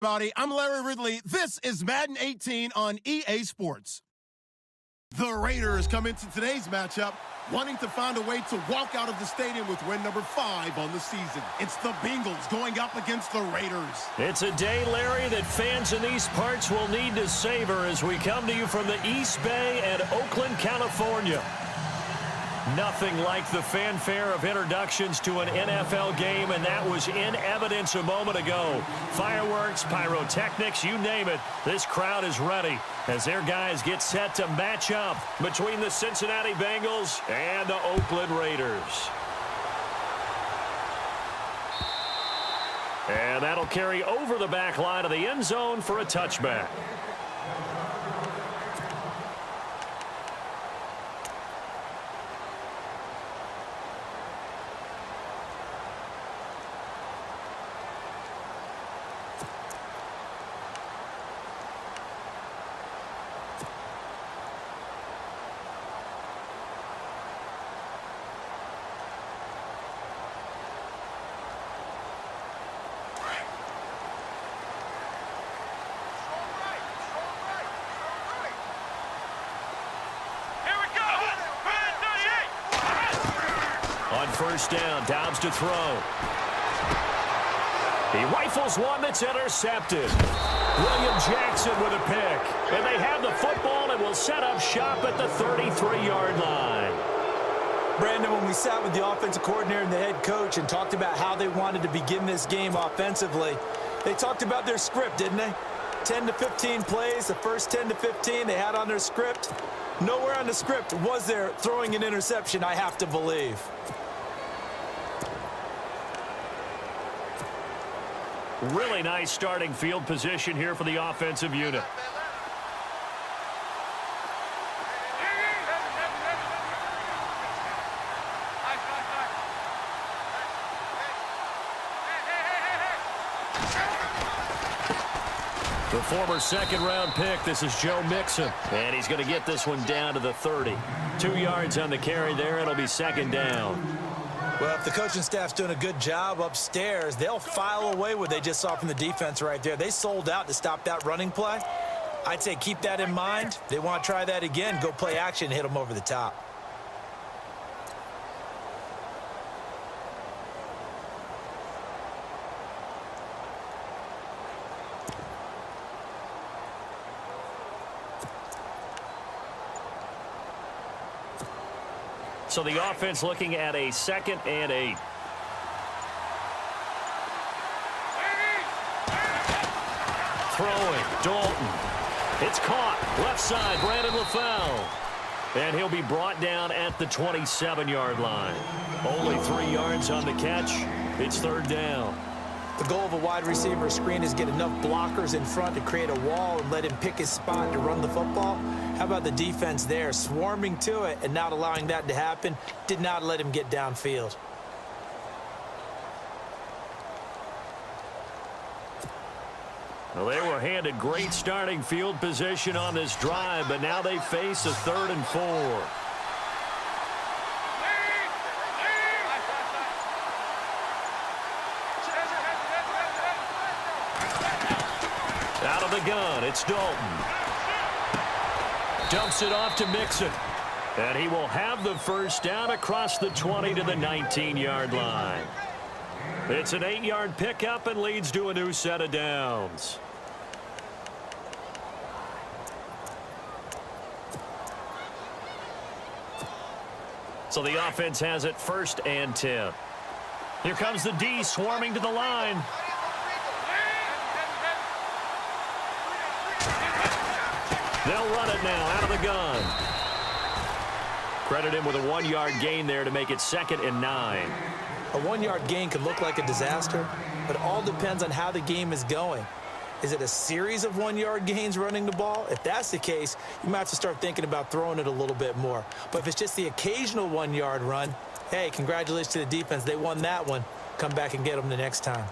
Everybody, I'm Larry Ridley. This is Madden 18 on EA Sports. The Raiders come into today's matchup wanting to find a way to walk out of the stadium with win number 5 on the season. It's the Bengals going up against the Raiders. It's a day, Larry, that fans in these parts will need to savor as we come to you from the East Bay and Oakland, California. Nothing like the fanfare of introductions to an NFL game, and that was in evidence a moment ago. Fireworks, pyrotechnics, you name it. This crowd is ready as their guys get set to match up between the Cincinnati Bengals and the Oakland Raiders. And that'll carry over the back line of the end zone for a touchback. First down, Dobbs to throw. He rifles one that's intercepted. William Jackson with a pick. And they have the football and will set up shop at the 33-yard line. Brandon, when we sat with the offensive coordinator and the head coach and talked about how they wanted to begin this game offensively, they talked about their script, didn't they? 10 to 15 plays, the first 10 to 15 they had on their script. Nowhere on the script was there throwing an interception, I have to believe. Really nice starting field position here for the offensive unit. The former second-round pick, this is Joe Mixon. And he's going to get this one down to the 30. 2 yards on the carry there. It'll be second down. Well, if the coaching staff's doing a good job upstairs, they'll file away what they just saw from the defense right there. They sold out to stop that running play. I'd say keep that in mind. They want to try that again, go play action and hit them over the top. So the offense looking at a 2nd and 8. Throwing, Dalton. It's caught. Left side, Brandon LaFell. And he'll be brought down at the 27-yard line. Only 3 yards on the catch. It's third down. The goal of a wide receiver screen is get enough blockers in front to create a wall and let him pick his spot to run the football. How about the defense there, swarming to it and not allowing that to happen? Did not let him get downfield. Well, they were handed great starting field position on this drive, but now they face a 3rd and 4. Out of the gun, it's Dalton. Dumps it off to Mixon. And he will have the first down across the 20 to the 19-yard line. It's an 8-yard pickup and leads to a new set of downs. So the offense has it 1st and 10. Here comes the D swarming to the line. They'll run it now out of the gun. Credit him with a 1-yard gain there to make it 2nd and 9. A 1-yard gain could look like a disaster, but it all depends on how the game is going. Is it a series of 1-yard gains running the ball? If that's the case, you might have to start thinking about throwing it a little bit more. But if it's just the occasional 1-yard run, hey, congratulations to the defense. They won that one. Come back and get them the next time.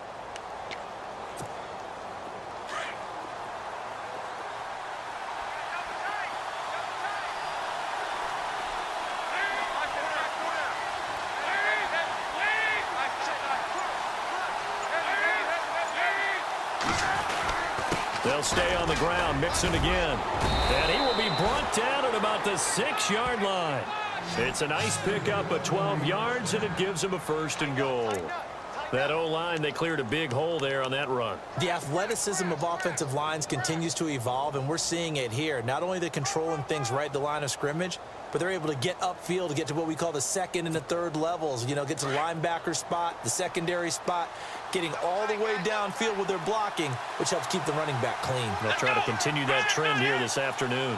They'll stay on the ground, Mixon again. And he will be brought down at about the 6-yard line. It's a nice pickup of 12 yards, and it gives him a 1st and goal. That O-line, they cleared a big hole there on that run. The athleticism of offensive lines continues to evolve, and we're seeing it here. Not only they're controlling things right at the line of scrimmage, but they're able to get upfield to get to what we call the 2nd and the 3rd levels. You know, get to the linebacker spot, the secondary spot, getting all the way downfield with their blocking, which helps keep the running back clean. They'll try to continue that trend here this afternoon.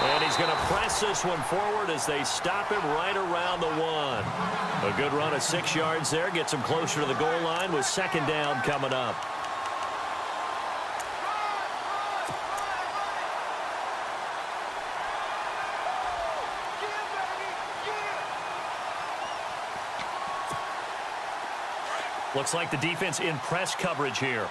And he's going to press this one forward as they stop him right around the 1. A good run of 6 yards there gets him closer to the goal line with 2nd down coming up. Looks like the defense in press coverage here.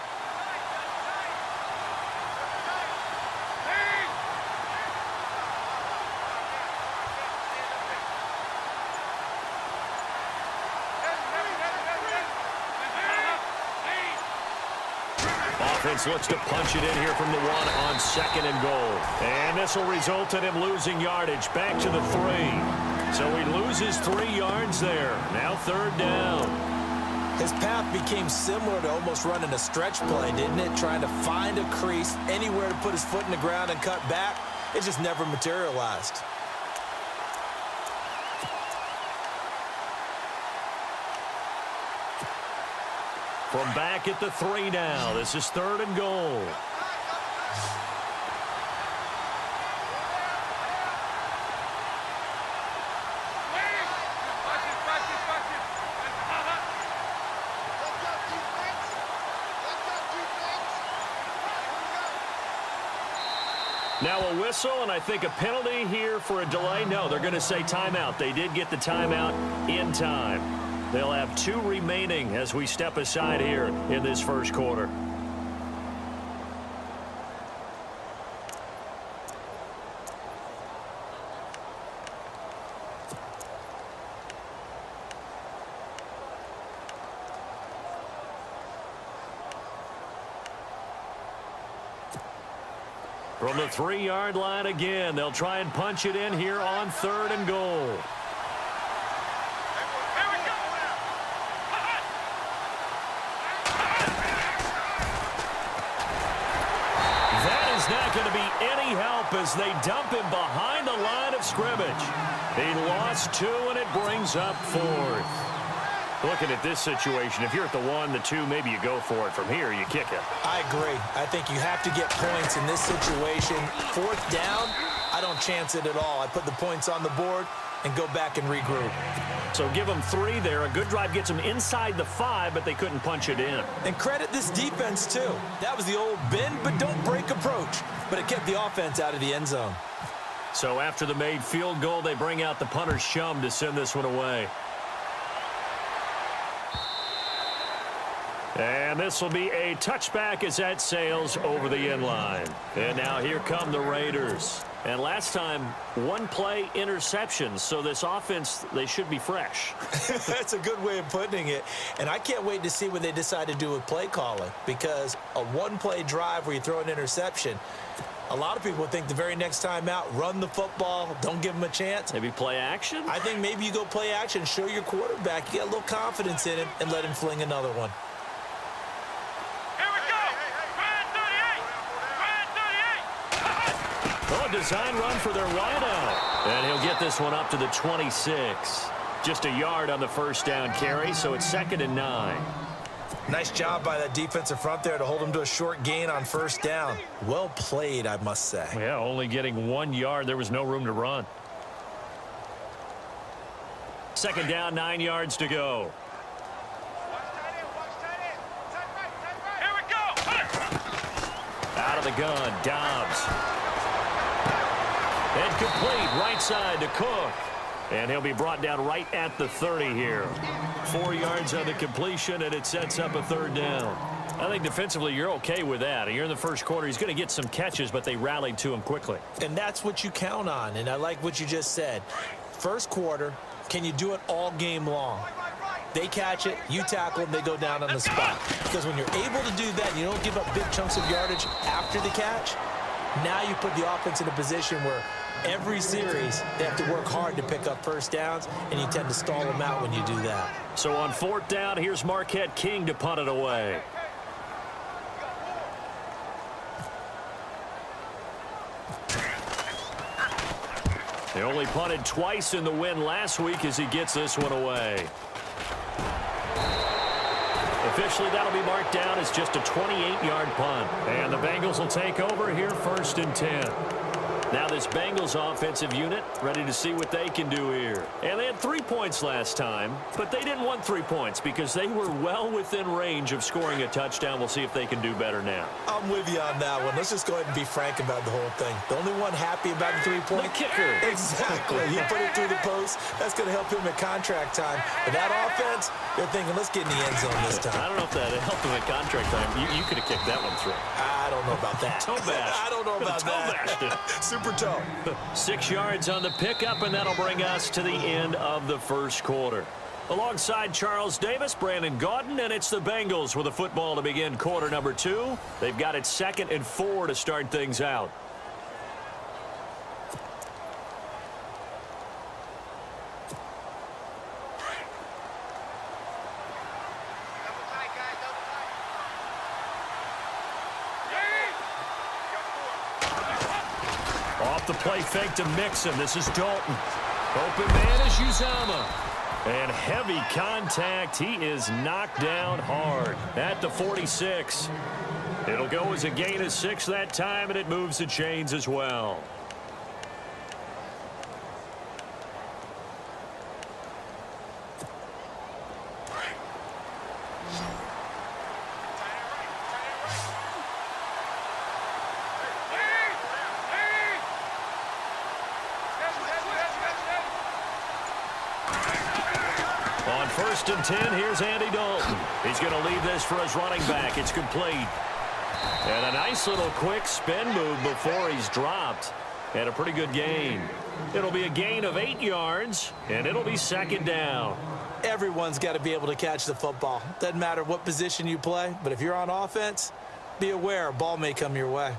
Offense looks to punch it in here from the 1 on 2nd and goal. And this will result in him losing yardage back to the 3. So he loses 3 yards there. Now 3rd down. His path became similar to almost running a stretch play, didn't it? Trying to find a crease, anywhere to put his foot in the ground and cut back. It just never materialized. From back at the 3 now. This is 3rd and goal. Now a whistle, and I think a penalty here for a delay. No, they're going to say timeout. They did get the timeout in time. They'll have 2 remaining as we step aside here in this 1st quarter. From the 3-yard line again, they'll try and punch it in here on 3rd and goal. That is not going to be any help as they dump him behind the line of scrimmage. He lost 2, and it brings up 4th. Looking at this situation, if you're at the 1, the 2, maybe you go for it. From here, you kick it. I agree. I think you have to get points in this situation. 4th down, I don't chance it at all. I put the points on the board and go back and regroup. So give them 3 there. A good drive gets them inside the 5, but they couldn't punch it in. And credit this defense, too. That was the old bend but don't break approach, but it kept the offense out of the end zone. So after the made field goal, they bring out the punter's chum to send this one away. And this will be a touchback as that sails over the end line. And now here come the Raiders. And last time, 1-play interceptions. So this offense, they should be fresh. That's a good way of putting it. And I can't wait to see what they decide to do with play calling. Because a 1-play drive where you throw an interception, a lot of people think the very next time out, run the football, don't give them a chance. Maybe play action? I think maybe you go play action, show your quarterback, you get a little confidence in him, and let him fling another one. Oh, a design run for their wideout. And he'll get this one up to the 26. Just a yard on the 1st down carry, so it's 2nd and 9. Nice job by that defensive front there to hold him to a short gain on 1st down. Well played, I must say. Yeah, only getting 1 yard. There was no room to run. 2nd down, 9 yards to go. Out of the gun, Dobbs. And complete right side to Cook. And he'll be brought down right at the 30 here. 4 yards on the completion, and it sets up a 3rd down. I think defensively you're okay with that. You're in the 1st quarter. He's going to get some catches, but they rallied to him quickly. And that's what you count on, and I like what you just said. 1st quarter, can you do it all game long? They catch it, you tackle, and they go down on the spot. Because when you're able to do that and you don't give up big chunks of yardage after the catch, now you put the offense in a position where every series they have to work hard to pick up first downs, and you tend to stall them out when you do that. So on 4th down, here's Marquette King to punt it away. They only punted twice in the win last week as he gets this one away. Officially, that'll be marked down as just a 28-yard punt. And the Bengals will take over here 1st and 10. Now this Bengals offensive unit ready to see what they can do here. And they had 3 points last time, but they didn't want 3 points because they were well within range of scoring a touchdown. We'll see if they can do better now. I'm with you on that one. Let's just go ahead and be frank about the whole thing. The only one happy about the 3-point? The kicker. Exactly. He put it through the post. That's going to help him at contract time. But that offense, they're thinking, let's get in the end zone this time. I don't know if that helped him at contract time. You could have kicked that one through. I don't know about that. Toe bash. I don't know about that. Super toe. 6 yards on the pickup, and that'll bring us to the end of the first quarter. Alongside Charles Davis, Brandon Gaudin, and it's the Bengals with the football to begin quarter number 2. They've got it 2nd and 4 to start things out. Off the play fake to Mixon. This is Dalton. Open man is Uzama. And heavy contact. He is knocked down hard at the 46. It'll go as a gain of 6 that time, and it moves the chains as well. On 1st and 10, here's Andy Dalton. He's going to leave this for his running back. It's complete. And a nice little quick spin move before he's dropped. And a pretty good gain. It'll be a gain of 8 yards, and it'll be 2nd down. Everyone's got to be able to catch the football. Doesn't matter what position you play, but if you're on offense, be aware a ball may come your way.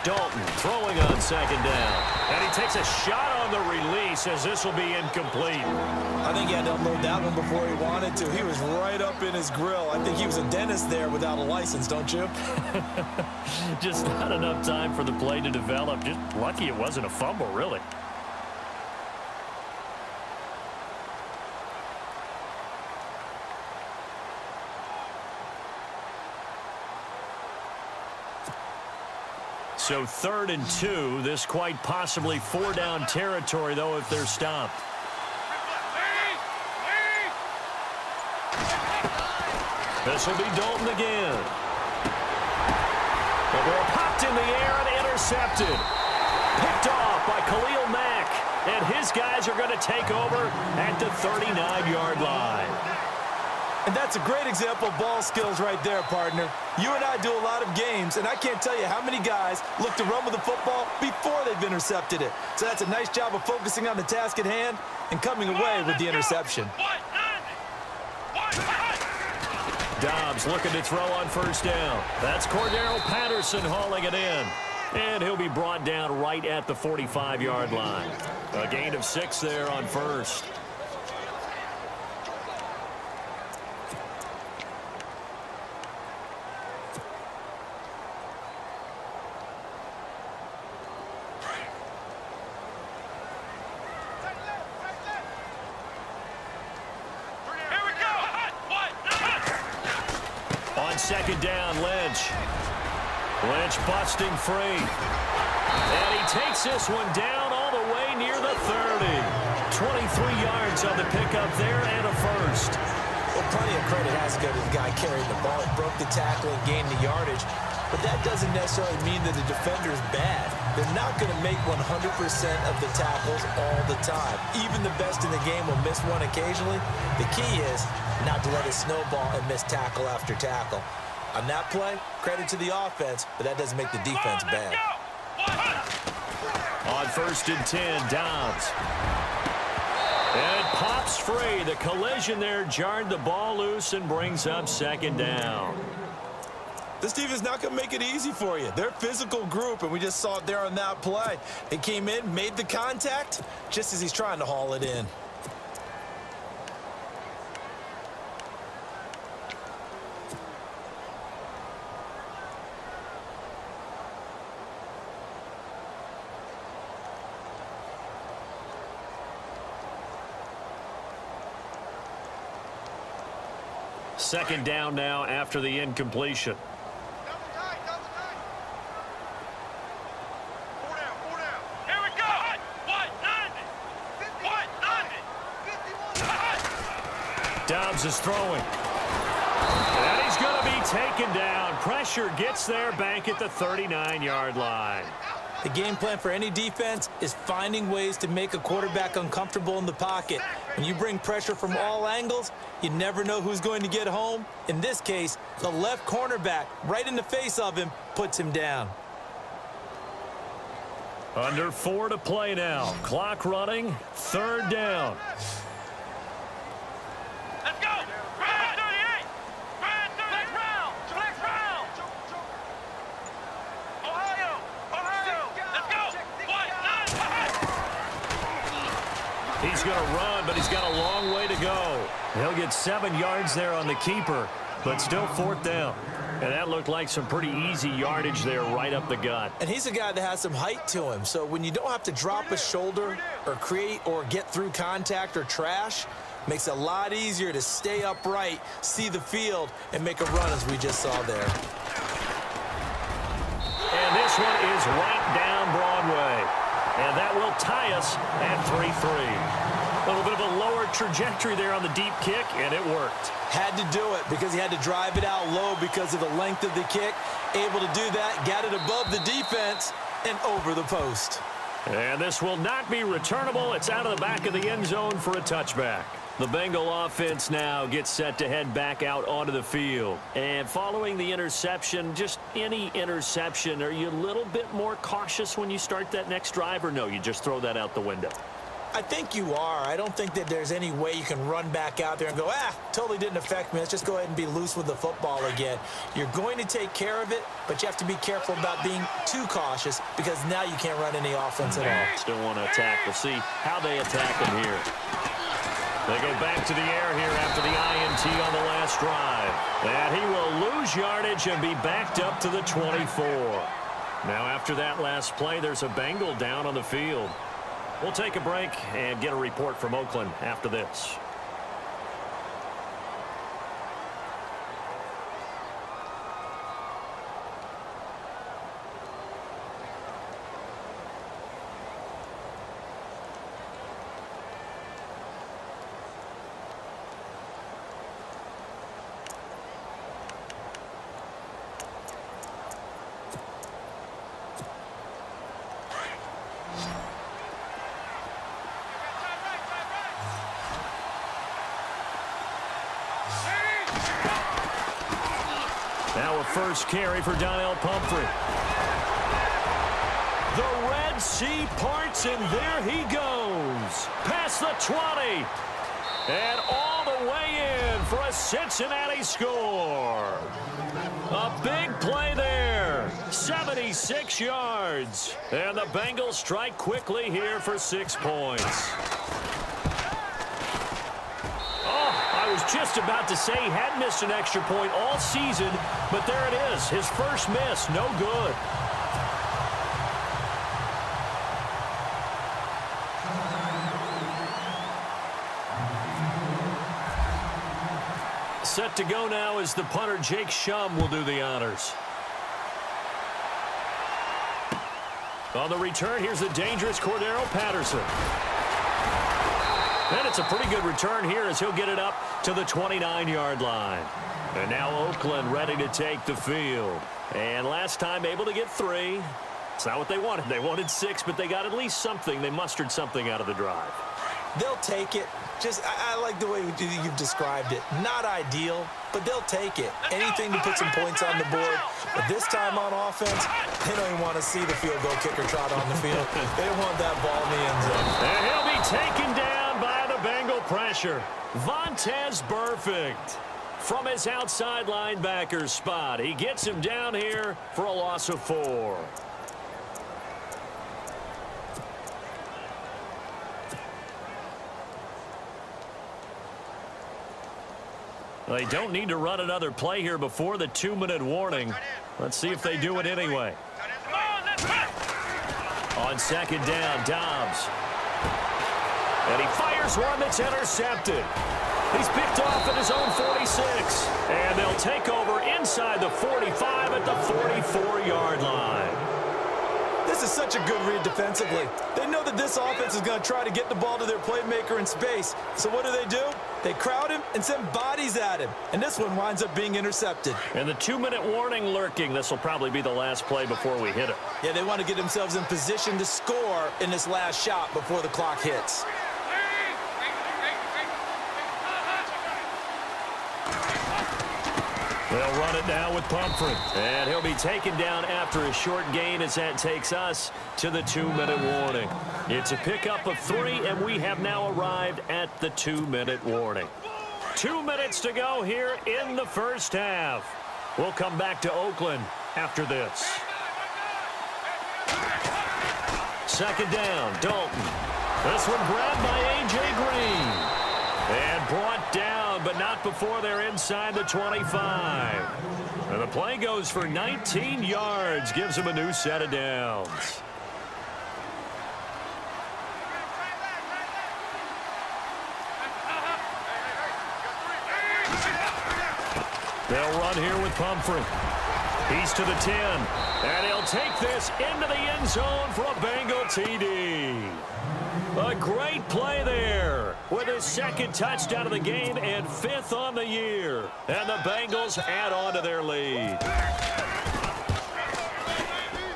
Dalton throwing on 2nd down. And he takes a shot on the release as this will be incomplete. I think he had to unload that one before he wanted to. He was right up in his grill. I think he was a dentist there without a license, don't you? Just not enough time for the play to develop. Just lucky it wasn't a fumble, really. So 3rd and 2, this quite possibly 4-down territory, though, if they're stopped. This will be Dalton again. The ball popped in the air and intercepted. Picked off by Khalil Mack. And his guys are going to take over at the 39-yard line. And that's a great example of ball skills right there, partner. You and I do a lot of games, and I can't tell you how many guys look to run with the football before they've intercepted it. So that's a nice job of focusing on the task at hand and coming away with the interception. Dobbs looking to throw on 1st down. That's Cordero Patterson hauling it in. And he'll be brought down right at the 45-yard line. A gain of 6 there on 1st. On 2nd down, Lynch. Lynch busting free. And he takes this one down all the way near the 30. 23 yards on the pickup there and a first. Well, plenty of credit has to go to the guy carrying the ball. He broke the tackle and gained the yardage. But that doesn't necessarily mean that the defender's bad. They're not going to make 100% of the tackles all the time. Even the best in the game will miss one occasionally. The key is not to let it snowball and miss tackle after tackle. On that play, credit to the offense, but that doesn't make the defense bad. On 1st and 10, Dobbs. And it pops free. The collision there jarred the ball loose and brings up 2nd down. This defense is not going to make it easy for you. They're a physical group, and we just saw it there on that play. They came in, made the contact, just as he's trying to haul it in. Second down now after the incompletion. Dobbs is throwing. And he's going to be taken down. Pressure gets there back at the 39-yard line. The game plan for any defense is finding ways to make a quarterback uncomfortable in the pocket. When you bring pressure from all angles, you never know who's going to get home. In this case, the left cornerback, right in the face of him, puts him down. Under 4 to play now. Clock running. 3rd down. Let's go! Brad 38! Brad 38! Next round! Ohio! Let's go! He's going to run, but he's got a long way to go. He'll get 7 yards there on the keeper, but still 4th down. And that looked like some pretty easy yardage there right up the gut. And he's a guy that has some height to him, so when you don't have to drop a shoulder or create or get through contact or trash, makes it a lot easier to stay upright, see the field, and make a run as we just saw there. And this one is right down Broadway. And that will tie us at 3-3. A little bit of a lower trajectory there on the deep kick, and it worked. Had to do it because he had to drive it out low because of the length of the kick. Able to do that, got it above the defense and over the post. And this will not be returnable. It's out of the back of the end zone for a touchback. The Bengal offense now gets set to head back out onto the field. And following the interception, just any interception, are you a little bit more cautious when you start that next drive, or no, you just throw that out the window? I think you are. I don't think that there's any way you can run back out there and go, totally didn't affect me. Let's just go ahead and be loose with the football again. You're going to take care of it, but you have to be careful about being too cautious because now you can't run any offense at all. Still want to attack. We'll see how they attack him here. They go back to the air here after the INT on the last drive. And he will lose yardage and be backed up to the 24. Now after that last play, there's a Bengal down on the field. We'll take a break and get a report from Oakland after this. Now a first carry for Donnell Pumphrey. The Red Sea parts, and there he goes. Past the 20. And all the way in for a Cincinnati score. A big play there. 76 yards. And the Bengals strike quickly here for 6 points. I was just about to say he hadn't missed an extra point all season, but there it is. His first miss, no good. Set to go now as the punter Jake Shum will do the honors. On the return, here's the dangerous Cordero Patterson. And it's a pretty good return here as he'll get it up to the 29-yard line. And now Oakland ready to take the field. And last time able to get 3. It's not what they wanted. They wanted 6, but they got at least something. They mustered something out of the drive. They'll take it. I like the way you've described it. Not ideal, but they'll take it. Anything to put some points on the board. But this time on offense, they don't even want to see the field goal kicker trot on the field. They want that ball in the end zone. And he'll be taken down by the Bengal pressure. Vontaze Burfict from his outside linebacker spot. He gets him down here for a loss of 4. They don't need to run another play here before the 2-minute warning. Let's see if they do it anyway. On second down, Dobbs. And he fires one that's intercepted. He's picked off at his own 46. And they'll take over inside the 45 at the 44-yard line. This is such a good read defensively. They know that this offense is going to try to get the ball to their playmaker in space. So what do? They crowd him and send bodies at him. And this one winds up being intercepted. And the 2-minute warning lurking. This will probably be the last play before we hit it. Yeah, they want to get themselves in position to score in this last shot before the clock hits. They'll run it now with Pumphrey. And he'll be taken down after a short gain as that takes us to the 2-minute warning. It's a pickup of 3, and we have now arrived at the 2-minute warning. 2 minutes to go here in the first half. We'll come back to Oakland after this. Second down, Dalton. This one grabbed by A.J. Green. And brought down, but not before they're inside the 25. And the play goes for 19 yards, gives them a new set of downs. They'll run here with Pumphrey. He's to the 10. And he'll take this into the end zone for a Bengal TD. A great play there with his second touchdown of the game and 5th on the year. And the Bengals add on to their lead.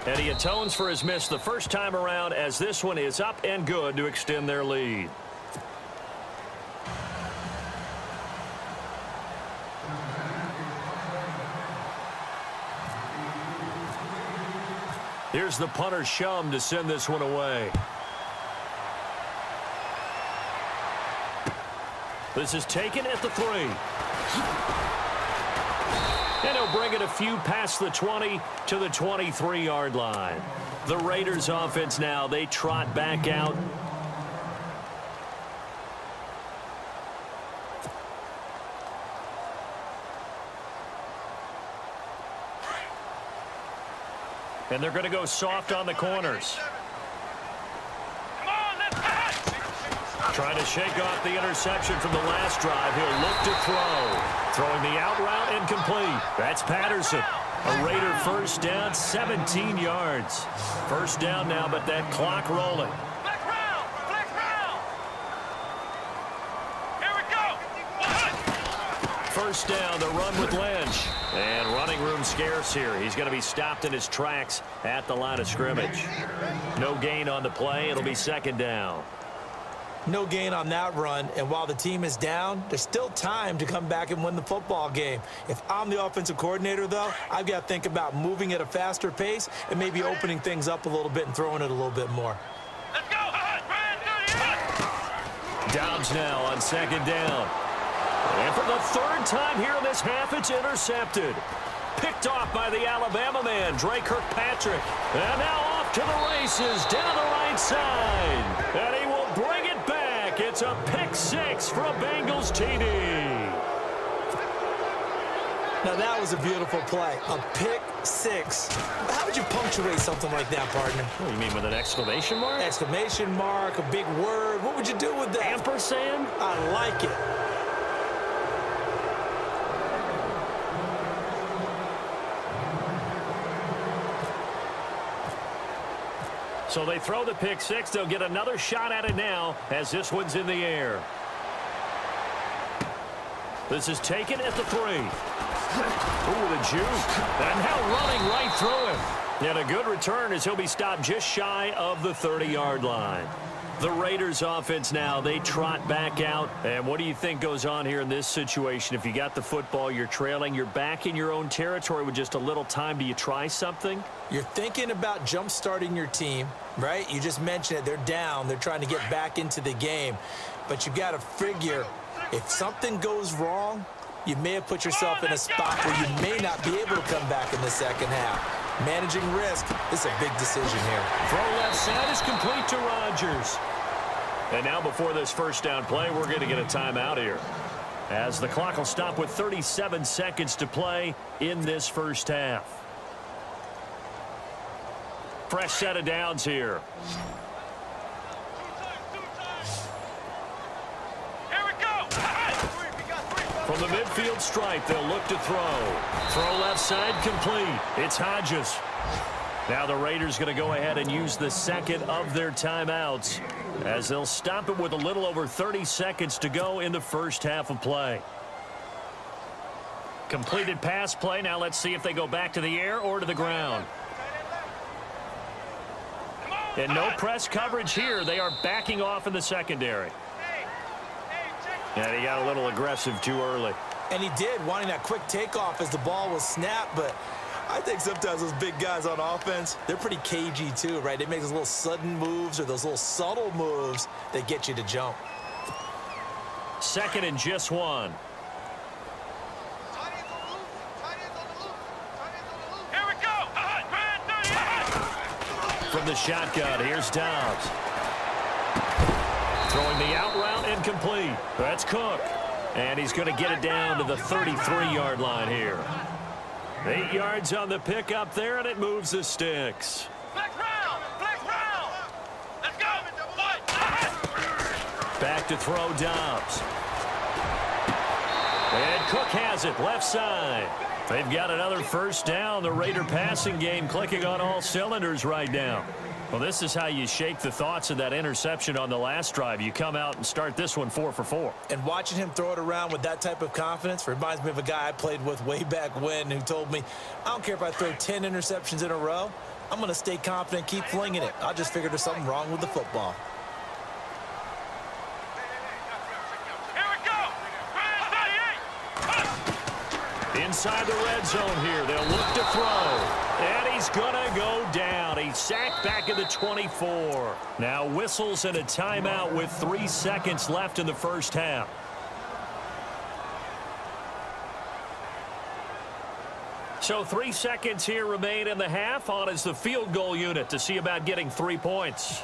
And he atones for his miss the first time around as this one is up and good to extend their lead. Here's the punter Shum to send this one away. This is taken at the 3. And he'll bring it a few past the 20 to the 23-yard line. The Raiders offense now, they trot back out. And they're going to go soft on the corners. Trying to shake off the interception from the last drive. He'll look to throw. Throwing the out route incomplete. That's Patterson. A Raider first down, 17 yards. First down now, but that clock rolling. Flex round. Here we go. First down, the run with Lynch. And running room scarce here. He's going to be stopped in his tracks at the line of scrimmage. No gain on the play. It'll be second down. No gain on that run, and while the team is down, there's still time to come back and win the football game. If I'm the offensive coordinator, though, I've got to think about moving at a faster pace and maybe opening things up a little bit and throwing it a little bit more. Let's go. Dobbs now on second down. And for the 3rd time here in this half, it's intercepted. Picked off by the Alabama man, Dre Kirkpatrick. And now off to the races down the right side. And he will bring it back. It's a pick 6 for a Bengals TD. Now that was a beautiful play. A pick 6. How would you punctuate something like that, partner? What do you mean, with an exclamation mark? Exclamation mark, a big word. What would you do with that? Ampersand? I like it. So they throw the pick six. They'll get another shot at it now as this one's in the air. This is taken at the 3. Ooh, the juke. And now running right through him. And a good return as he'll be stopped just shy of the 30-yard line. The Raiders offense now, they trot back out. And what do you think goes on here in this situation? If you got the football, you're trailing, you're back in your own territory with just a little time. Do you try something? You're thinking about jump-starting your team, right? You just mentioned it. They're down. They're trying to get back into the game. But you got to figure, if something goes wrong, you may have put yourself in a spot where you may not be able to come back in the second half. Managing risk is a big decision here. Throw left side is complete to Rodgers. And now before this first down play, we're going to get a timeout here, as the clock will stop with 37 seconds to play in this first half. Fresh set of downs here. Here we go. From the midfield stripe, they'll look to throw. Throw left side complete. It's Hodges. Now the Raiders going to go ahead and use the second of their timeouts, as they'll stop it with a little over 30 seconds to go in the first half of play. Completed pass play. Now let's see if they go back to the air or to the ground. And no press coverage here. They are backing off in the secondary. And he got a little aggressive too early. And he did, wanting that quick takeoff as the ball was snapped. But I think sometimes those big guys on offense, they're pretty cagey too, right? They make those little sudden moves or those little subtle moves that get you to jump. Second and just 1. Here we go. From the shotgun, here's Dobbs. Throwing the out route incomplete. That's Cook. And he's going to get it down to the 33-yard line here. 8 yards on the pickup there, and it moves the sticks. Flex round. Flex round. Let's go. Back to throw Dobbs. And Cook has it, left side. They've got another first down. The Raider passing game clicking on all cylinders right now. Well, this is how you shake the thoughts of that interception on the last drive. You come out and start this one 4 for 4. And watching him throw it around with that type of confidence reminds me of a guy I played with way back when who told me, I don't care if I throw 10 interceptions in a row. I'm going to stay confident, keep flinging it. I just figured there's something wrong with the football. Here we go. Inside the red zone here. They'll look to throw. And he's going to go down. He's sacked back at the 24. Now whistles and a timeout with 3 seconds left in the first half. So 3 seconds here remain in the half. On is the field goal unit to see about getting 3 points.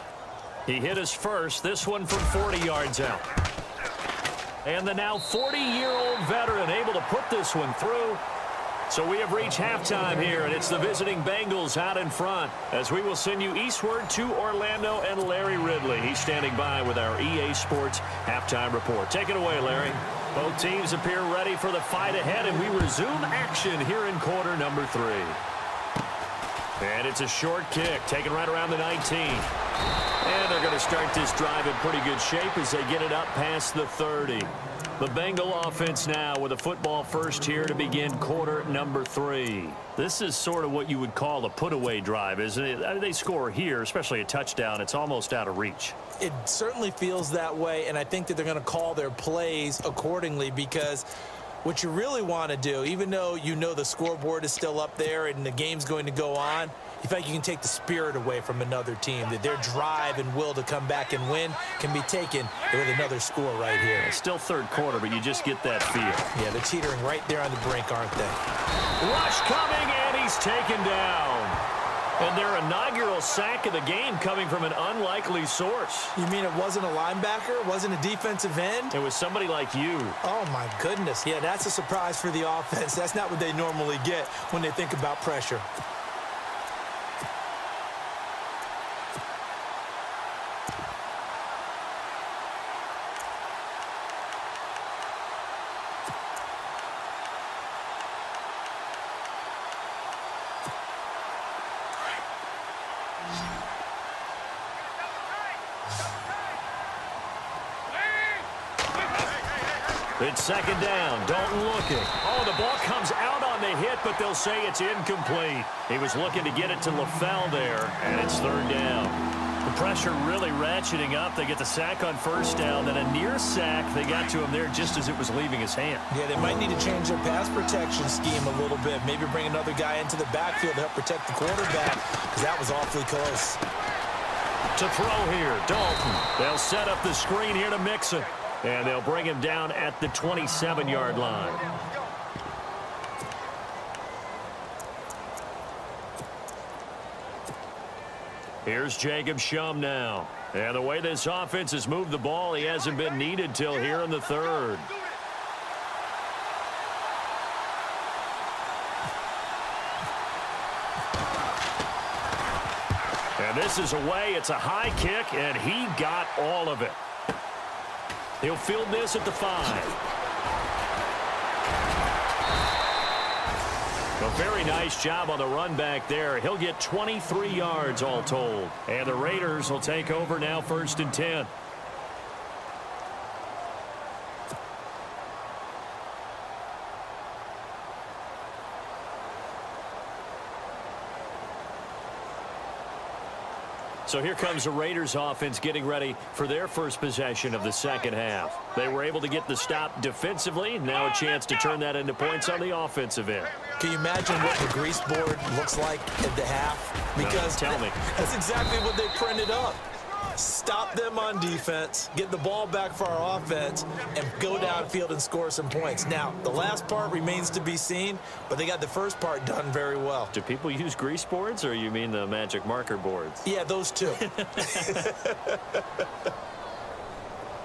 He hit his first. This one from 40 yards out. And the now 40-year-old veteran able to put this one through. So we have reached halftime here, and it's the visiting Bengals out in front, as we will send you eastward to Orlando and Larry Ridley. He's standing by with our EA Sports halftime report. Take it away, Larry. Both teams appear ready for the fight ahead, and we resume action here in quarter number 3. And it's a short kick, taken right around the 19. And they're going to start this drive in pretty good shape as they get it up past the 30. The Bengal offense now with a football first here to begin quarter number 3. This is sort of what you would call a put-away drive, isn't it? I mean, they score here, especially a touchdown. It's almost out of reach. It certainly feels that way, and I think that they're going to call their plays accordingly, because what you really want to do, even though you know the scoreboard is still up there and the game's going to go on, you feel like you can take the spirit away from another team, that their drive and will to come back and win can be taken with another score right here. It's still third quarter, but you just get that feel. Yeah, they're teetering right there on the brink, aren't they? Rush coming, and he's taken down. And their inaugural sack of the game coming from an unlikely source. You mean it wasn't a linebacker? It wasn't a defensive end? It was somebody like you. Oh, my goodness. Yeah, that's a surprise for the offense. That's not what they normally get when they think about pressure. It's second down. Dalton looking. Oh, the ball comes out on the hit, but they'll say it's incomplete. He was looking to get it to LaFell there, and it's third down. The pressure really ratcheting up. They get the sack on first down, then a near sack. They got to him there just as it was leaving his hand. Yeah, they might need to change their pass protection scheme a little bit. Maybe bring another guy into the backfield to help protect the quarterback, because that was awfully close. To throw here, Dalton. They'll set up the screen here to Mixon. And they'll bring him down at the 27-yard line. Here's Jacob Shum now. And the way this offense has moved the ball, he hasn't been needed till here in the third. And this is away. It's a high kick, and he got all of it. He'll field this at the 5. A very nice job on the run back there. He'll get 23 yards all told. And the Raiders will take over now, 1st and 10. So here comes the Raiders offense getting ready for their first possession of the second half. They were able to get the stop defensively. Now a chance to turn that into points on the offensive end. Can you imagine what the grease board looks like at the half? Because tell me. That's exactly what they printed up. Stop them on defense, get the ball back for our offense, and go downfield and score some points. Now, the last part remains to be seen, but they got the first part done very well. Do people use grease boards, or you mean the magic marker boards? Yeah, those two.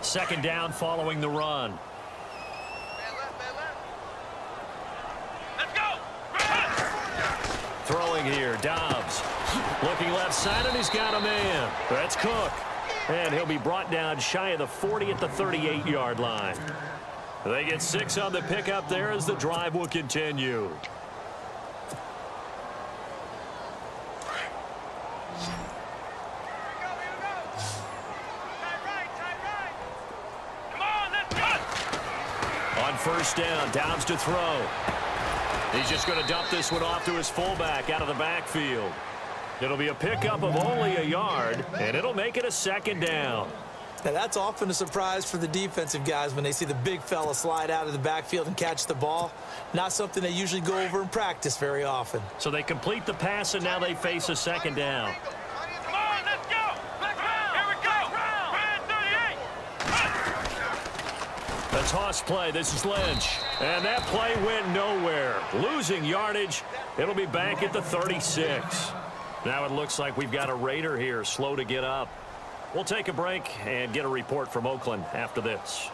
Second down following the run. Let's go. Throwing here, Dobbs. Looking left side, and he's got a man. That's Cook. And he'll be brought down shy of the 40 at the 38-yard line. They get 6 on the pickup there as the drive will continue. Come on, let's go. On first down, Dobbs to throw. He's just going to dump this one off to his fullback out of the backfield. It'll be a pickup of only a yard, and it'll make it a second down. Now, that's often a surprise for the defensive guys when they see the big fella slide out of the backfield and catch the ball. Not something they usually go over in practice very often. So they complete the pass, and now they face a second down. Come on, let's go. Let's go. Here we go. Brand 38. A toss play. This is Lynch. And that play went nowhere. Losing yardage. It'll be back at the 36. Now it looks like we've got a Raider here, slow to get up. We'll take a break and get a report from Oakland after this.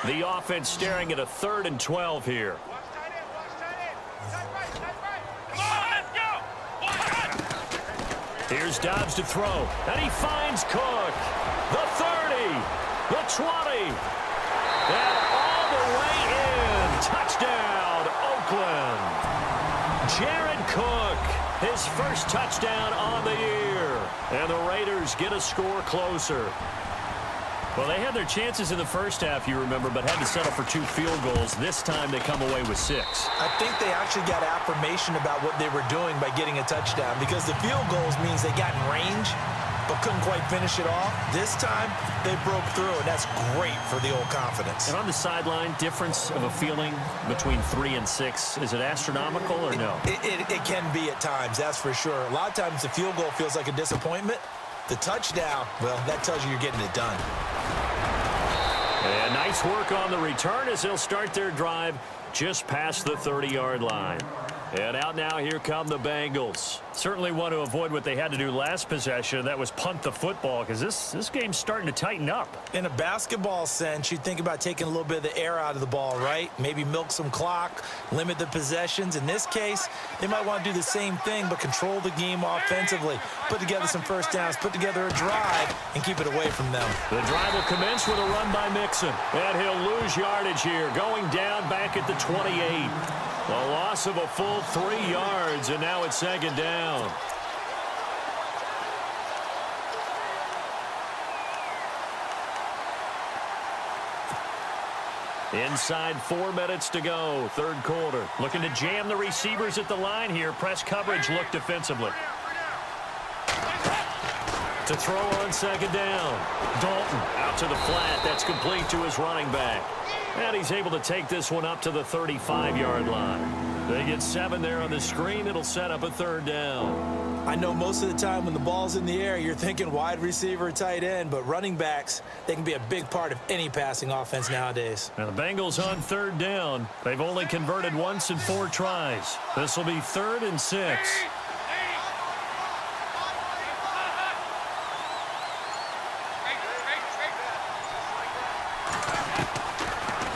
The offense staring at a 3rd and 12 here. Watch tight end. Watch tight end. Tight right. Tight right. Come on, let's go. Here's Dobbs to throw. And he finds Cook. The 30. The 20. And all the way in. Touchdown, Oakland. Jared Cook, his first touchdown on the year. And the Raiders get a score closer. Well, they had their chances in the first half, you remember, but had to settle for 2 field goals. This time they come away with 6. I think they actually got affirmation about what they were doing by getting a touchdown, because the field goals means they got in range but couldn't quite finish it off. This time, they broke through, and that's great for the old confidence. And on the sideline, difference of a feeling between 3 and 6, is it astronomical or no? It can be at times, that's for sure. A lot of times the field goal feels like a disappointment. The touchdown, well, that tells you you're getting it done. And nice work on the return as they'll start their drive just past the 30-yard line. And out now, here come the Bengals. Certainly want to avoid what they had to do last possession. That was punt the football, because this game's starting to tighten up. In a basketball sense, you think about taking a little bit of the air out of the ball, right? Maybe milk some clock, limit the possessions. In this case, they might want to do the same thing, but control the game offensively. Put together some first downs, put together a drive, and keep it away from them. The drive will commence with a run by Mixon. And he'll lose yardage here, going down back at the 28. A loss of a full 3 yards, and now it's second down. Inside 4 minutes to go, third quarter. Looking to jam the receivers at the line here. Press coverage look defensively. To throw on second down. Dalton out to the flat. That's complete to his running back. And he's able to take this one up to the 35-yard line. They get 7 there on the screen. It'll set up a third down. I know most of the time when the ball's in the air, you're thinking wide receiver, tight end, but running backs, they can be a big part of any passing offense nowadays. Now the Bengals on third down. They've only converted once in 4 tries. This will be 3rd and 6.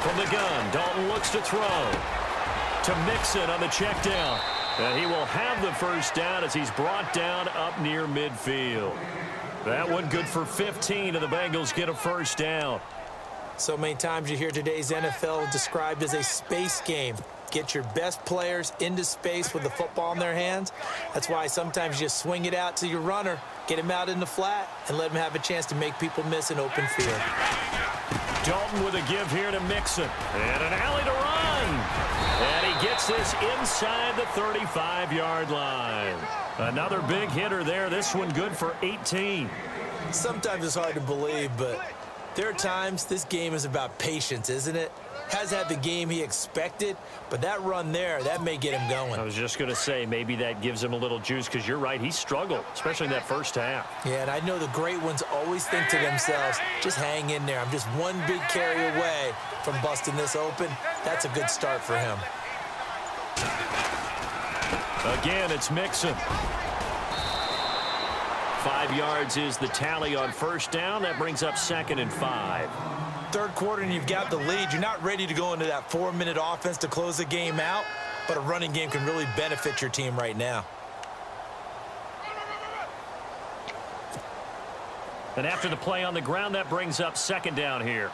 From the gun, Dalton looks to throw. To Mixon on the check down. And he will have the first down as he's brought down up near midfield. That one good for 15, and the Bengals get a first down. So many times you hear today's NFL described as a space game. Get your best players into space with the football in their hands. That's why sometimes you swing it out to your runner, get him out in the flat, and let him have a chance to make people miss an open field. Dalton with a give here to Mixon. And an alley to run. And he gets this inside the 35-yard line. Another big hitter there. This one good for 18. Sometimes it's hard to believe, but there are times this game is about patience, isn't it? Has had the game he expected, but that run there, that may get him going. I was just going to say, maybe that gives him a little juice, because you're right, he struggled, especially in that first half. Yeah, and I know the great ones always think to themselves, just hang in there. I'm just one big carry away from busting this open. That's a good start for him. Again, it's Mixon. 5 yards is the tally on first down. That brings up 2nd and 5. Third quarter and you've got the lead. You're not ready to go into that 4-minute offense to close the game out, but a running game can really benefit your team right now. And after the play on the ground, that brings up 2nd down here.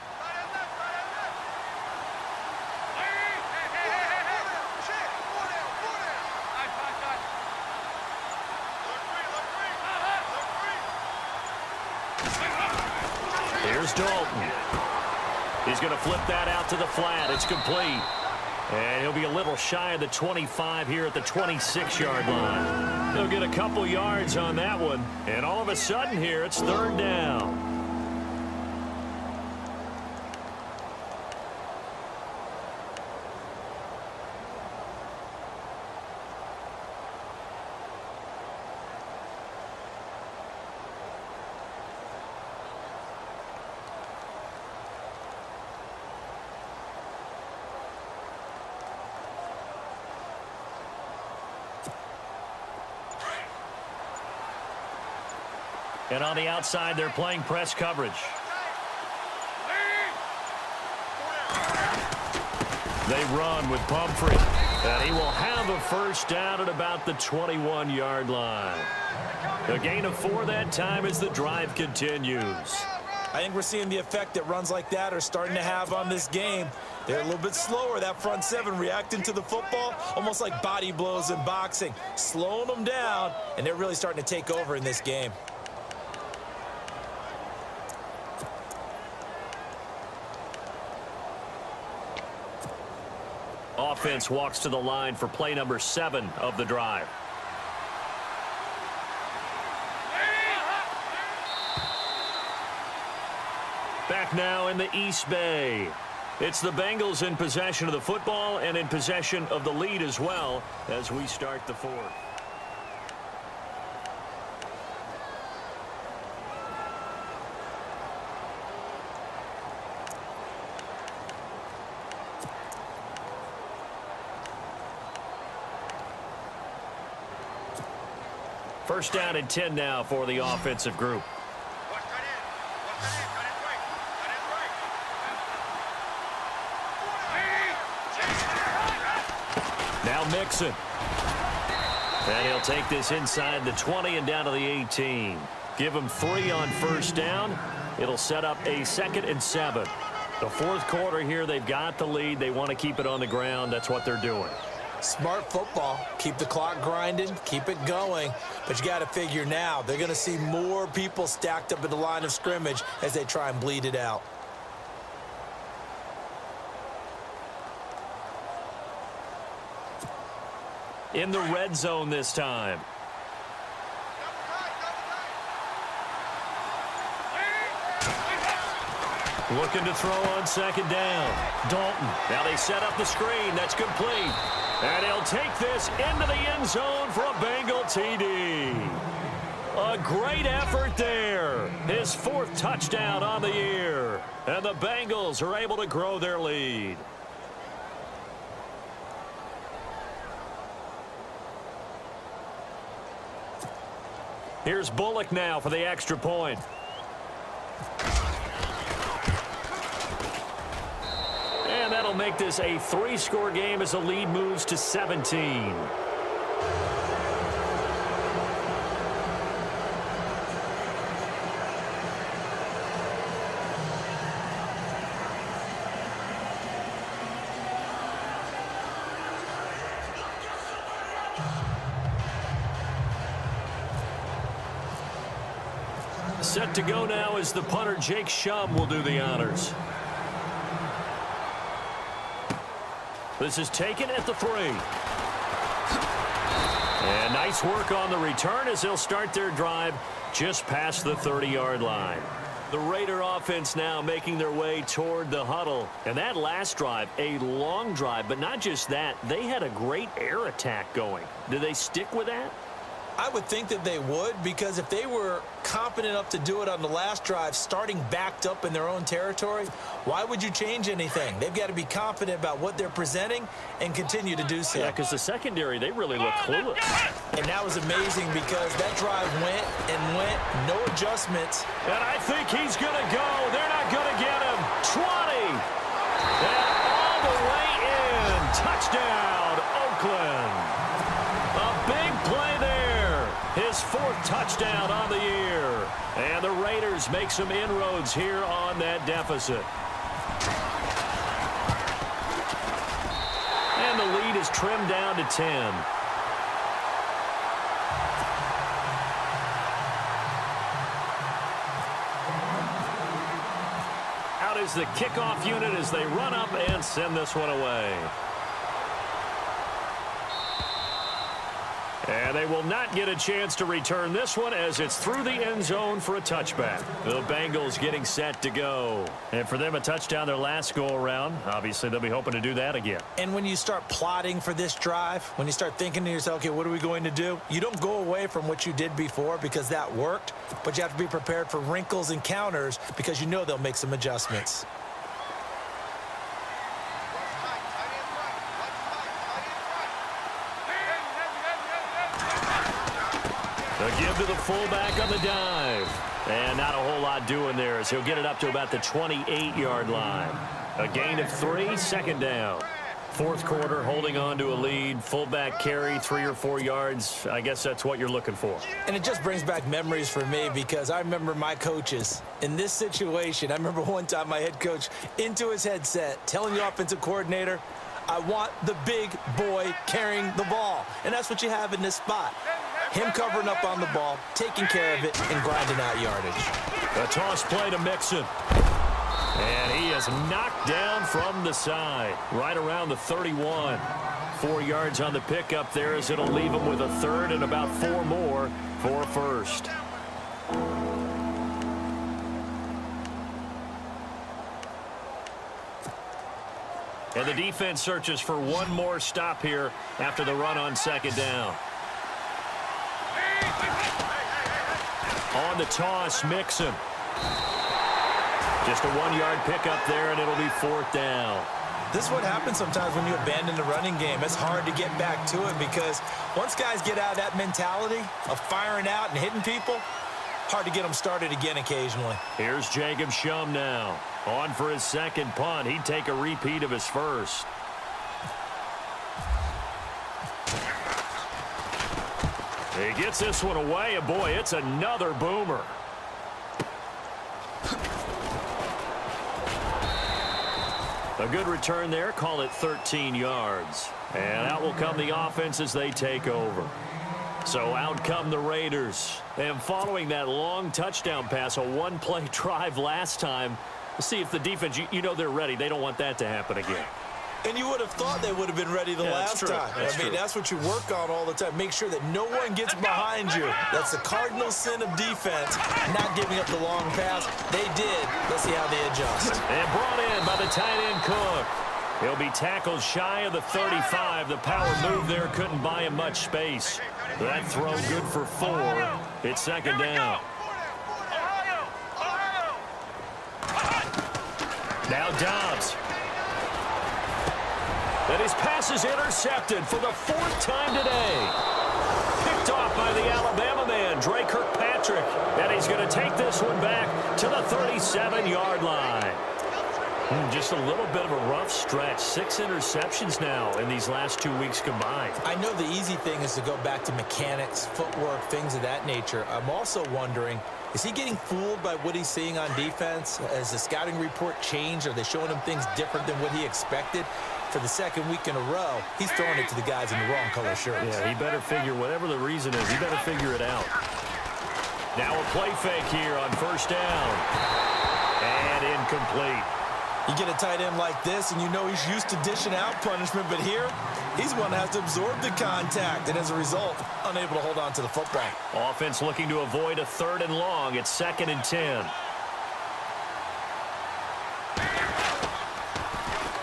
Here's Dalton. He's going to flip that out to the flat. It's complete. And he'll be a little shy of the 25 here at the 26-yard line. He'll get a couple yards on that one. And all of a sudden here, it's 3rd down. And on the outside, they're playing press coverage. They run with Pumphrey. And he will have a first down at about the 21-yard line. A gain of 4 that time as the drive continues. I think we're seeing the effect that runs like that are starting to have on this game. They're a little bit slower, that front 7 reacting to the football, almost like body blows in boxing, slowing them down, and they're really starting to take over in this game. Offense walks to the line for play number 7 of the drive. Back now in the East Bay. It's the Bengals in possession of the football and in possession of the lead as well as we start the 4th. First down and 10 now for the offensive group. Now Mixon. And he'll take this inside the 20 and down to the 18. Give him 3 on first down. It'll set up a 2nd and 7. The 4th quarter here, they've got the lead. They want to keep it on the ground. That's what they're doing. Smart football. Keep the clock grinding, keep it going. But you got to figure now, they're going to see more people stacked up at the line of scrimmage as they try and bleed it out. in the red zone this time. Looking to throw on second down. Dalton. Now they set up the screen. That's complete. And he'll take this into the end zone for a Bengal TD. A great effort there. His 4th touchdown on the year. And the Bengals are able to grow their lead. Here's Bullock now for the extra point. And that'll make this a 3-score game as the lead moves to 17. Set to go now as the punter Jake Shum will do the honors. This is taken at the 3. And nice work on the return as they'll start their drive just past the 30-yard line. The Raider offense now making their way toward the huddle. And that last drive, a long drive, but not just that. They had a great air attack going. Do they stick with that? I would think that they would, because if they were competent enough to do it on the last drive, starting backed up in their own territory, why would you change anything? They've got to be confident about what they're presenting and continue to do so. Yeah, because the secondary, they really look clueless. And that was amazing because that drive went and went, no adjustments. And I think he's going to go. They're not going to get him. 20. And all the way in. Touchdown, Oakland. A big play there. His 4th touchdown on the year. And the Raiders make some inroads here on that deficit. And the lead is trimmed down to 10. Out is the kickoff unit as they run up and send this one away. And they will not get a chance to return this one as it's through the end zone for a touchback. The Bengals getting set to go. And for them, a touchdown their last go-around. Obviously, they'll be hoping to do that again. And when you start plotting for this drive, when you start thinking to yourself, okay, what are we going to do? You don't go away from what you did before because that worked, but you have to be prepared for wrinkles and counters because you know they'll make some adjustments. A give to the fullback on the dive. And not a whole lot doing there as he'll get it up to about the 28-yard line. A gain of 3, 2nd down. 4th quarter, holding on to a lead. Fullback carry, 3 or 4 yards. I guess that's what you're looking for. And it just brings back memories for me because I remember my coaches in this situation. I remember one time my head coach into his headset telling the offensive coordinator, I want the big boy carrying the ball. And that's what you have in this spot. Him covering up on the ball, taking care of it, and grinding out yardage. A toss play to Mixon. And he is knocked down from the side, right around the 31. 4 yards on the pickup there as it'll leave him with a 3rd and about 4 more for a 1st. And the defense searches for one more stop here after the run on 2nd down. On the toss, Mixon. Just a 1-yard pickup there, and it'll be 4th down. This is what happens sometimes when you abandon the running game. It's hard to get back to it because once guys get out of that mentality of firing out and hitting people, hard to get them started again occasionally. Here's Jacob Shum now. On for his 2nd punt. He'd take a repeat of his 1st. He gets this one away, and boy, it's another boomer. A good return there, call it 13 yards. And out will come the offense as they take over. So out come the Raiders. And following that long touchdown pass, a 1-play drive last time, see if the defense, you know they're ready. They don't want that to happen again. And you would have thought they would have been ready the last time. That's what you work on all the time. Make sure that no one gets behind you. That's the cardinal sin of defense, not giving up the long pass. They did. Let's see how they adjust. And brought in by the tight end Cook. He'll be tackled shy of the 35. The power move there couldn't buy him much space. That throw good for 4. It's second down. Now Dobbs. And his pass is intercepted for the 4th time today. Picked off by the Alabama man, Dre Kirkpatrick. And he's going to take this one back to the 37-yard line. Just a little bit of a rough stretch. 6 interceptions now in these last 2 weeks combined. I know the easy thing is to go back to mechanics, footwork, things of that nature. I'm also wondering, is he getting fooled by what he's seeing on defense? Has the scouting report changed? Are they showing him things different than what he expected? For the 2nd week in a row, he's throwing it to the guys in the wrong color shirts. Yeah, he better figure, whatever the reason is, he better figure it out. Now a play fake here on 1st down. And incomplete. You get a tight end like this, and you know he's used to dishing out punishment, but here, he's one that has to absorb the contact, and as a result, unable to hold on to the football. Offense looking to avoid a 3rd and long. It's 2nd and 10.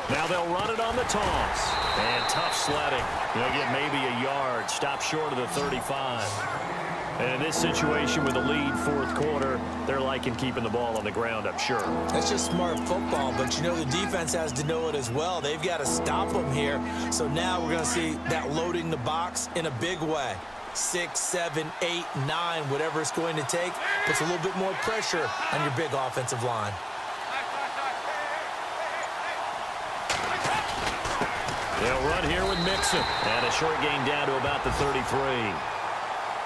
Now they'll run it on the toss. And tough sledding. They'll get maybe a yard. Stop short of the 35. And in this situation with a lead 4th quarter, they're liking keeping the ball on the ground, I'm sure. That's just smart football, but you know the defense has to know it as well. They've got to stop them here. So now we're going to see that loading the box in a big way. 6, 7, 8, 9, whatever it's going to take, puts a little bit more pressure on your big offensive line. They'll run here with Mixon. And a short gain down to about the 33.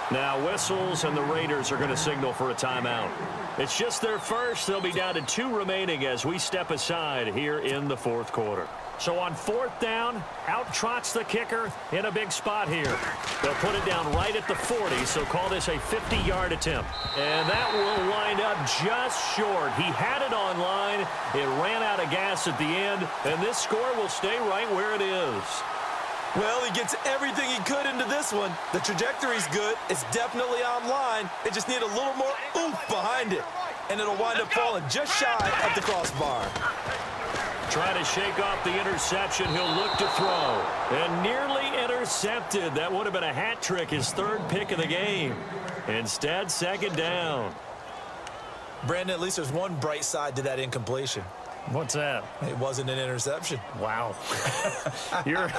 Now whistles, and the Raiders are going to signal for a timeout. It's just their first. They'll be down to 2 remaining as we step aside here in the 4th quarter. So on 4th down, out trots the kicker in a big spot here. They'll put it down right at the 40, so call this a 50-yard attempt. And that will wind up just short. He had it on line. It ran out of gas at the end, and this score will stay right where it is. Well, he gets everything he could into this one. The trajectory's good. It's definitely online. They just need a little more oomph behind it. And it'll wind up falling just shy of the crossbar. Trying to shake off the interception. He'll look to throw. And nearly intercepted. That would have been a hat trick, his 3rd pick of the game. Instead, 2nd down. Brandon, at least there's one bright side to that incompletion. What's that? It wasn't an interception. Wow. You're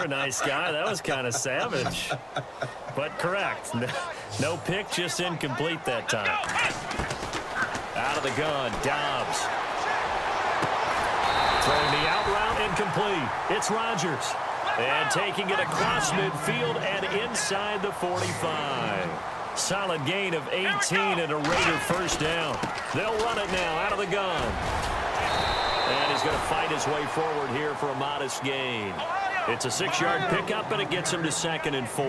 a nice guy. That was kind of savage. But correct. No pick, just incomplete that time. Out of the gun, Dobbs. Throwing the out route, incomplete. It's Rodgers. And taking it across midfield and inside the 45. Solid gain of 18 and a Raider 1st down. They'll run it now out of the gun. And he's going to fight his way forward here for a modest gain. It's a 6-yard pickup, and it gets him to 2nd and 4.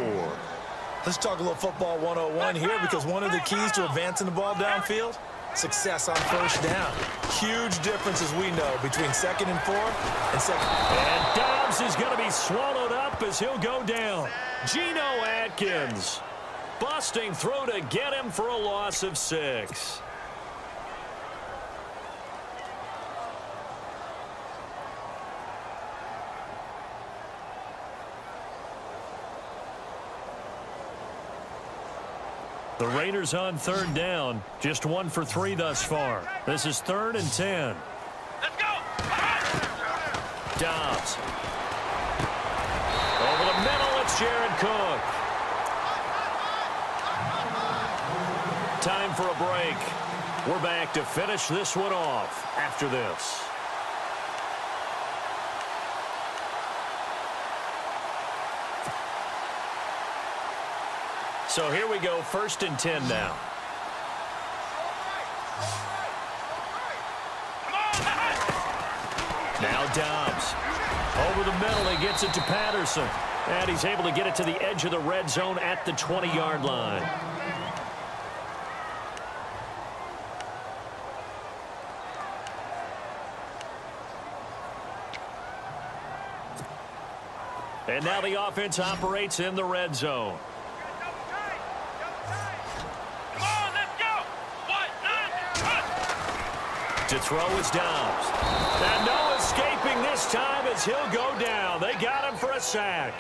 Let's talk a little football 101 here, because one of the keys to advancing the ball downfield, success on 1st down. Huge difference, as we know, between 2nd and 4 and 2nd. And Dobbs is going to be swallowed up as he'll go down. Geno Atkins busting through to get him for a loss of 6. The Raiders on 3rd down, just 1 for 3 thus far. This is 3rd and 10. Let's go! Dobbs. Over the middle, it's Jared Cook. Time for a break. We're back to finish this one off after this. So here we go, 1st and 10 now. Now Dobbs. Over the middle, he gets it to Patterson. And he's able to get it to the edge of the red zone at the 20-yard line. And now the offense operates in the red zone. Double tight. Come on, let's go. 1, 9, To throw is Dobbs. And no escaping this time as he'll go down. They got him for a sack.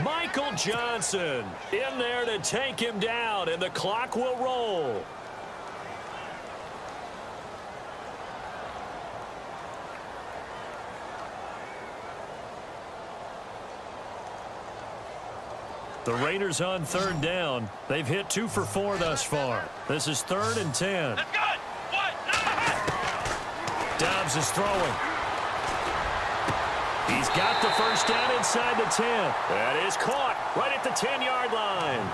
Michael Johnson in there to take him down, and the clock will roll. The Raiders on third down. They've hit 2 for 4 thus far. This is 3rd and 10. let's go. 1, 9. Dobbs is throwing. He's got the first down inside the 10. That is caught right at the 10-yard line.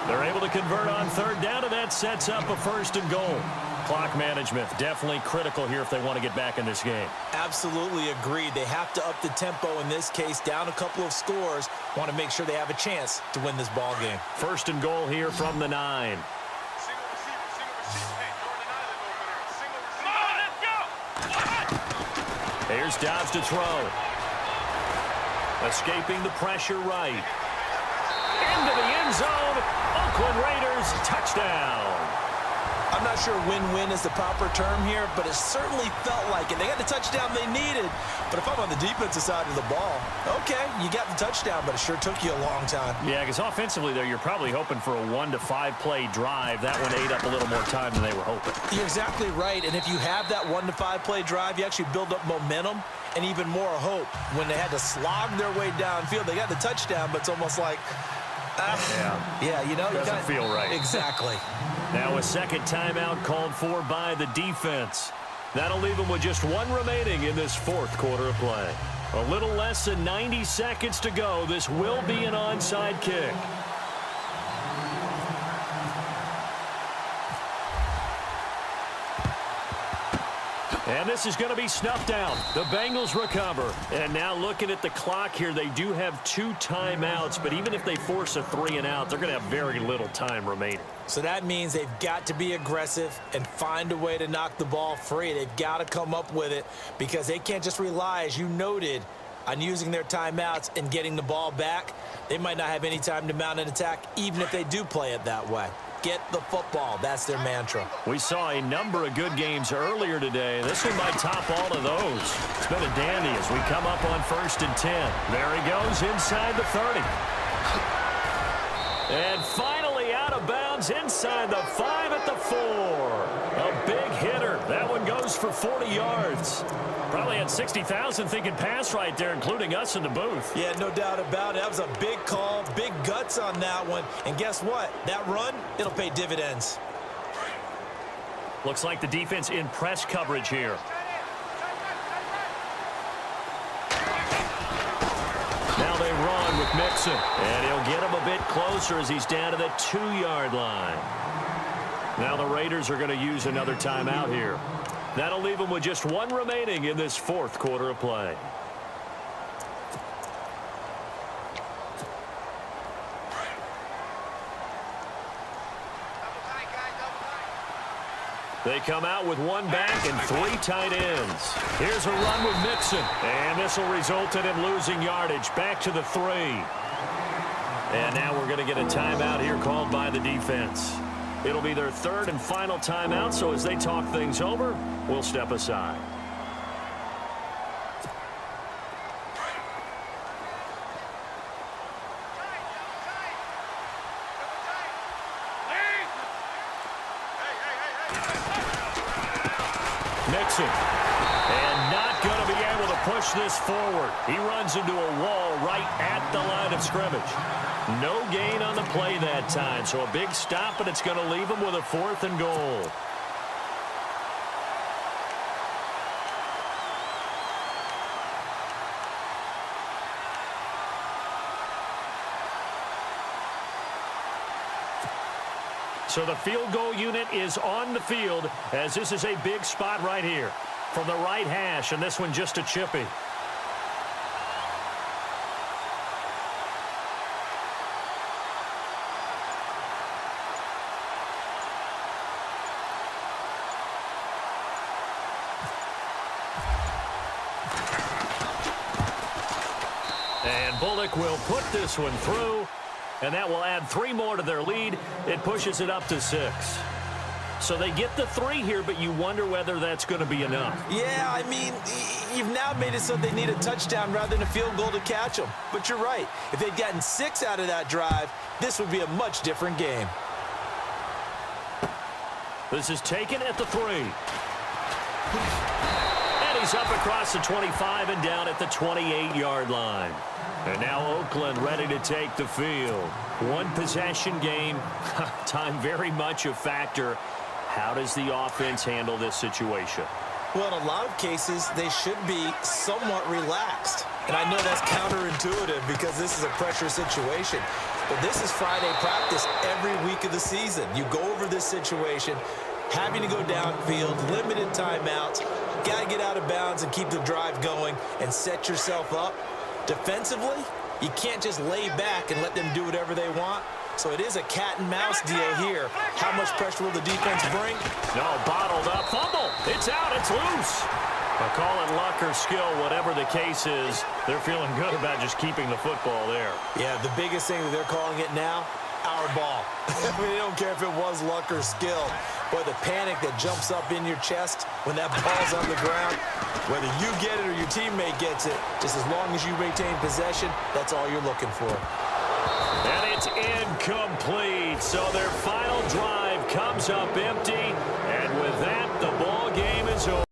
They're able to convert on third down, and that sets up a 1st and goal. Clock management definitely critical here if they want to get back in this game. Absolutely agreed. They have to up the tempo in this case, down a couple of scores. Want to make sure they have a chance to win this ball game. 1st and goal here from the 9. Single receiver. Hey, Jordan Island over there. Single receiver. Come on, let's go. Here's Dobbs to throw. Escaping the pressure right. Into the end zone. Oakland Raiders touchdown. I'm not sure win-win is the proper term here, but it certainly felt like it. They got the touchdown they needed. But if I'm on the defensive side of the ball, okay, you got the touchdown, but it sure took you a long time. Yeah, because offensively there, you're probably hoping for a 1 to 5 play drive. That one ate up a little more time than they were hoping. You're exactly right, and if you have that 1 to 5 play drive, you actually build up momentum and even more hope. When they had to slog their way downfield, they got the touchdown, but it's almost like, yeah, you know. Doesn't feel right. Exactly. Now a second timeout called for by the defense. That'll leave them with just 1 remaining in this 4th quarter of play. A little less than 90 seconds to go. This will be an onside kick. And this is going to be snuffed out. The Bengals recover. And now looking at the clock here, they do have 2 timeouts, but even if they force a 3 and out, they're going to have very little time remaining. So that means they've got to be aggressive and find a way to knock the ball free. They've got to come up with it because they can't just rely, as you noted, on using their timeouts and getting the ball back. They might not have any time to mount an attack, even if they do play it that way. Get the football. That's their mantra. We saw a number of good games earlier today. This one might top all of those. It's been a dandy as we come up on 1st and 10. There he goes inside the 30. And finally out of bounds inside the 5 at the 4. A big hitter. That one goes for 40 yards. Probably had 60,000 thinking pass right there, including us in the booth. Yeah, no doubt about it. That was a big call, big guts on that one. And guess what? That run, it'll pay dividends. Looks like the defense in press coverage here. Now they run with Mixon. And he'll get him a bit closer as he's down to the 2-yard line. Now the Raiders are going to use another timeout here. That'll leave them with just 1 remaining in this 4th quarter of play. They come out with 1 back and 3 tight ends. Here's a run with Mixon. And this will result in him losing yardage back to the 3. And now we're going to get a timeout here called by the defense. It'll be their 3rd and final timeout, so as they talk things over, we'll step aside. Mixon. And not going to be able to push this forward. He runs into a wall right at the line of scrimmage. No gain on the play that time, so a big stop, and it's going to leave him with a 4th and goal. So the field goal unit is on the field as this is a big spot right here from the right hash, and this one just a chippy. And Bullock will put this one through, and that will add 3 more to their lead. It pushes it up to 6. So they get the 3 here, but you wonder whether that's going to be enough. Yeah, I mean, you've now made it so they need a touchdown rather than a field goal to catch them. But you're right. If they'd gotten 6 out of that drive, this would be a much different game. This is taken at the 3. And he's up across the 25 and down at the 28-yard line. And now Oakland ready to take the field. 1 possession game. Time very much a factor. How does the offense handle this situation? Well, in a lot of cases, they should be somewhat relaxed. And I know that's counterintuitive because this is a pressure situation. But this is Friday practice every week of the season. You go over this situation, having to go downfield, limited timeouts, got to get out of bounds and keep the drive going and set yourself up. Defensively, you can't just lay back and let them do whatever they want. So it is a cat and mouse deal here. How much pressure will the defense bring? No, bottled up. Fumble. It's out. It's loose. I'll call it luck or skill, whatever the case is. They're feeling good about just keeping the football there. Yeah, the biggest thing that they're calling it now, our ball. I mean, they don't care if it was luck or skill. Boy, the panic that jumps up in your chest when that ball's on the ground, whether you get it or your teammate gets it, just as long as you retain possession, that's all you're looking for. And it's incomplete. So their final drive comes up empty. And with that, the ball game is over.